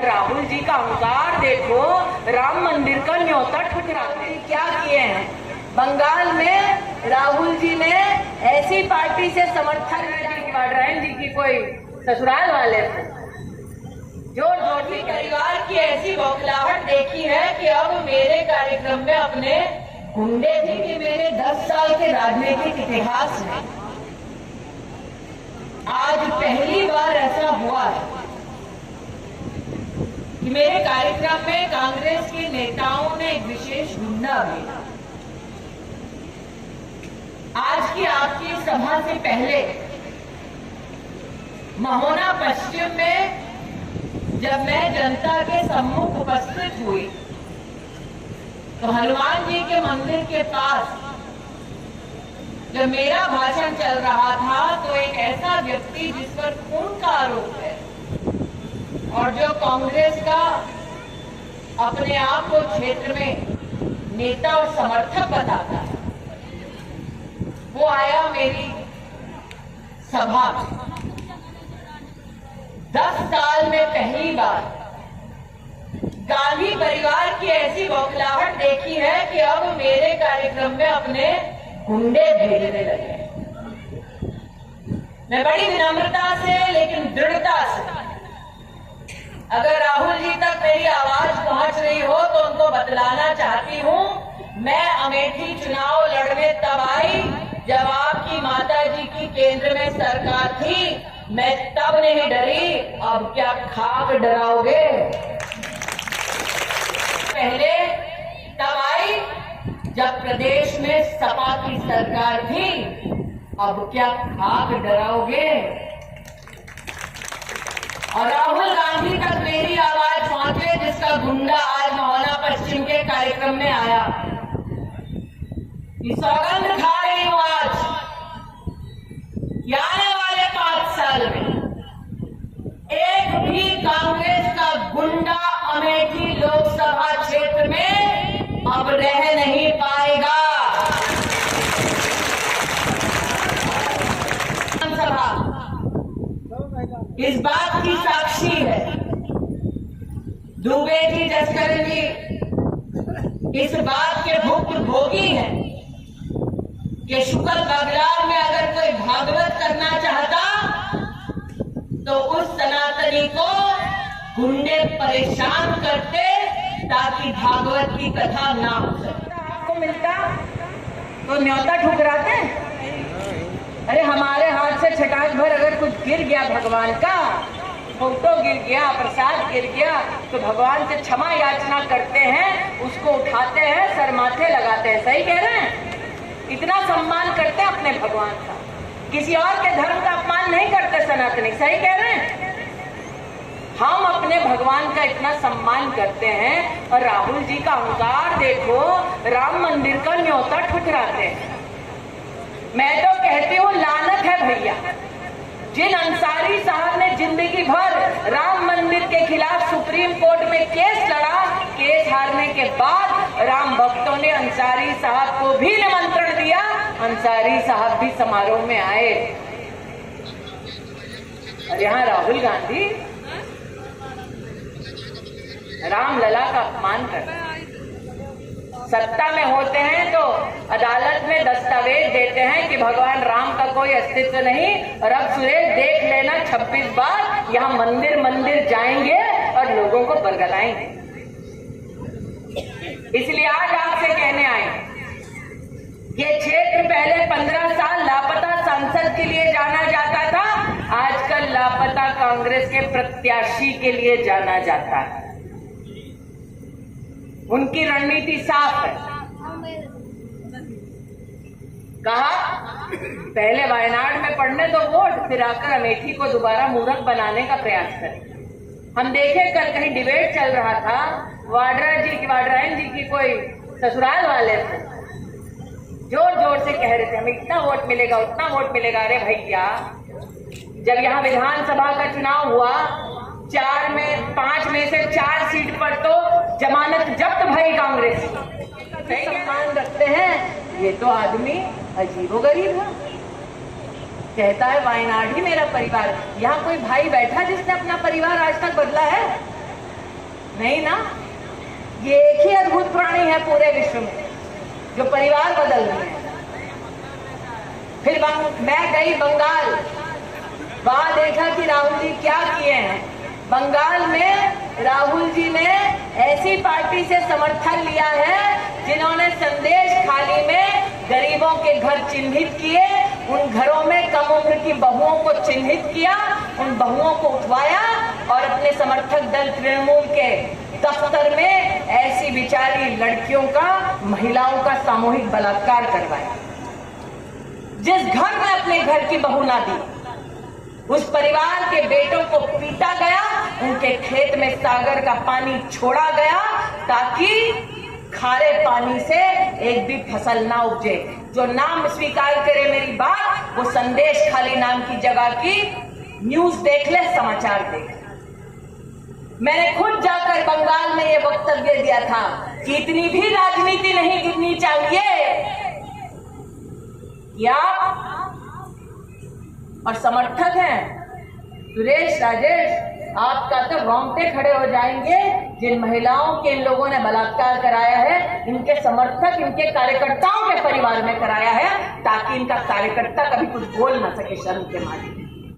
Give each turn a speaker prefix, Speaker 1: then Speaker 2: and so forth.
Speaker 1: राहुल जी का अहंकार देखो, राम मंदिर का न्योता ठुकराते क्या किए हैं। बंगाल में राहुल जी ने ऐसी पार्टी से समर्थन वाड्रायन जी की कोई ससुराल वाले थे, जो जोशी परिवार की ऐसी बौखलाहट देखी है कि अब मेरे कार्यक्रम में अपने गुंडे जी के मेरे 10 साल के राजनीतिक इतिहास में आज पहली बार ऐसा हुआ है कि मेरे कार्यक्रम में कांग्रेस के नेताओं ने एक विशेष गुंडा भेजा। आज की आपकी सभा से पहले महोना पश्चिम में जब मैं जनता के सम्मुख उपस्थित हुई तो हनुमान जी के मंदिर के पास जब मेरा भाषण चल रहा था तो एक ऐसा व्यक्ति जिस पर खून का आरोप है और जो कांग्रेस का अपने आप को क्षेत्र में नेता और समर्थक बताता है, वो आया मेरी सभा में। 10 साल में पहली बार गांधी परिवार की ऐसी बौखलाहट देखी है कि अब मेरे कार्यक्रम में अपने गुंडे भेजने लगे। मैं बड़ी विनम्रता से लेकिन दृढ़ता से, अगर राहुल जी तक मेरी आवाज पहुंच रही हो तो उनको बतलाना चाहती हूं, मैं अमेठी चुनाव लड़ने तब आई जब आपकी माता जी की केंद्र में सरकार थी। मैं तब नहीं डरी, अब क्या खाक डराओगे। पहले तब आई जब प्रदेश में सपा की सरकार थी, अब क्या खाक डराओगे। और राहुल गांधी तक मेरी आवाज पहुंचे, जिसका गुंडा आज महोना पश्चिम के कार्यक्रम में आया। सौगंध खा रही हूं आज आने वाले 5 साल में एक भी कांग्रेस का गुंडा अमेठी लोकसभा क्षेत्र में अब रह नहीं पाएगा। सभा इस बात की साक्षी है, दुबे जी, जसकर जी इस बात के भुक्तभोगी हैं कि शुक्ल बगलार में अगर कोई भागवत करना चाहता तो उस सनातनी को गुंडे परेशान करते ताकि भागवत की कथा ना हो सके। आपको मिलता तो न्योता ठुकराते। अरे हमारे हाथ से छटाक भर अगर कुछ गिर गया, भगवान का फोटो गिर गया, प्रसाद गिर गया, तो भगवान से क्षमा याचना करते हैं, उसको उठाते हैं, सर माथे लगाते हैं। सही कह रहे हैं? इतना सम्मान करते हैं अपने भगवान का, किसी और के धर्म का अपमान नहीं करते सनातनी। सही कह रहे हैं? हम अपने भगवान का इतना सम्मान करते हैं और राहुल जी का अहंकार देखो, राम मंदिर का न्योता ठुकराते हैं। मैं तो कहती हूँ लानत है भैया, जिन अंसारी साहब ने जिंदगी भर राम मंदिर के खिलाफ सुप्रीम कोर्ट में केस लड़ा, केस हारने के बाद राम भक्तों ने अंसारी साहब को भी निमंत्रण दिया, अंसारी साहब भी समारोह में आए। और यहाँ राहुल गांधी रामलला का अपमान करते हैं। सत्ता में होते हैं तो अदालत में दस्तावेज देते हैं कि भगवान राम का कोई अस्तित्व नहीं, और अब सुरेश देख लेना 26 बार यहाँ मंदिर मंदिर जाएंगे और लोगों को बरगलाएंगे। इसलिए आज आपसे कहने आए, ये क्षेत्र पहले 15 साल लापता सांसद के लिए जाना जाता था, आजकल लापता कांग्रेस के प्रत्याशी के लिए जाना जाता है। उनकी रणनीति साफ है। कहा पहले वायनाड में पड़ने दो वोट, फिर आकर अमेठी को दोबारा मूर्ख बनाने का प्रयास करें। हम देखे कल कहीं डिबेट चल रहा था, वाड्रायन जी की कोई ससुराल वाले थे, जोर जोर से कह रहे थे हमें इतना वोट मिलेगा, उतना वोट मिलेगा। अरे भैया, जब यहाँ विधानसभा का चुनाव हुआ, 5 में से 4 सीट पर तो जमानत जब्त भाई कांग्रेस सम्मान रखते हैं। ये तो आदमी अजीबोगरीब है, कहता है वायनाड ही मेरा परिवार। यहाँ कोई भाई बैठा जिसने अपना परिवार आज तक बदला है? नहीं ना, ये एक ही अद्भुत प्राणी है पूरे विश्व में जो परिवार बदल रहे हैं। फिर मैं गई बंगाल, वहां देखा कि राहुल जी क्या किए हैं। बंगाल में राहुल जी ने ऐसी पार्टी से समर्थन लिया है जिन्होंने संदेश खाली में गरीबों के घर चिन्हित किए, उन घरों में कम उम्र की बहुओं को चिन्हित किया, उन बहुओं को उठवाया और अपने समर्थक दल तृणमूल के दफ्तर में ऐसी बिचारी लड़कियों का, महिलाओं का सामूहिक बलात्कार करवाया। जिस घर में अपने घर की बहू ना दी, उस परिवार के बेटों को पीटा गया, उनके खेत में सागर का पानी छोड़ा गया ताकि खारे पानी से एक भी फसल ना उपजे। जो नाम स्वीकार करे मेरी बात, वो संदेश खाली नाम की जगह की न्यूज देख ले, समाचार देख ले। मैंने खुद जाकर बंगाल में ये वक्तव्य दिया था कि इतनी भी राजनीति नहीं गिरनी चाहिए कि आप और समर्थक हैं सुरेश, राजेश, आपका तो रोंगटे खड़े हो जाएंगे। जिन महिलाओं के इन लोगों ने बलात्कार कराया है, इनके समर्थक, इनके कार्यकर्ताओं के परिवार में कराया है, ताकि इनका कार्यकर्ता कभी कुछ बोल ना सके शर्म के मारे।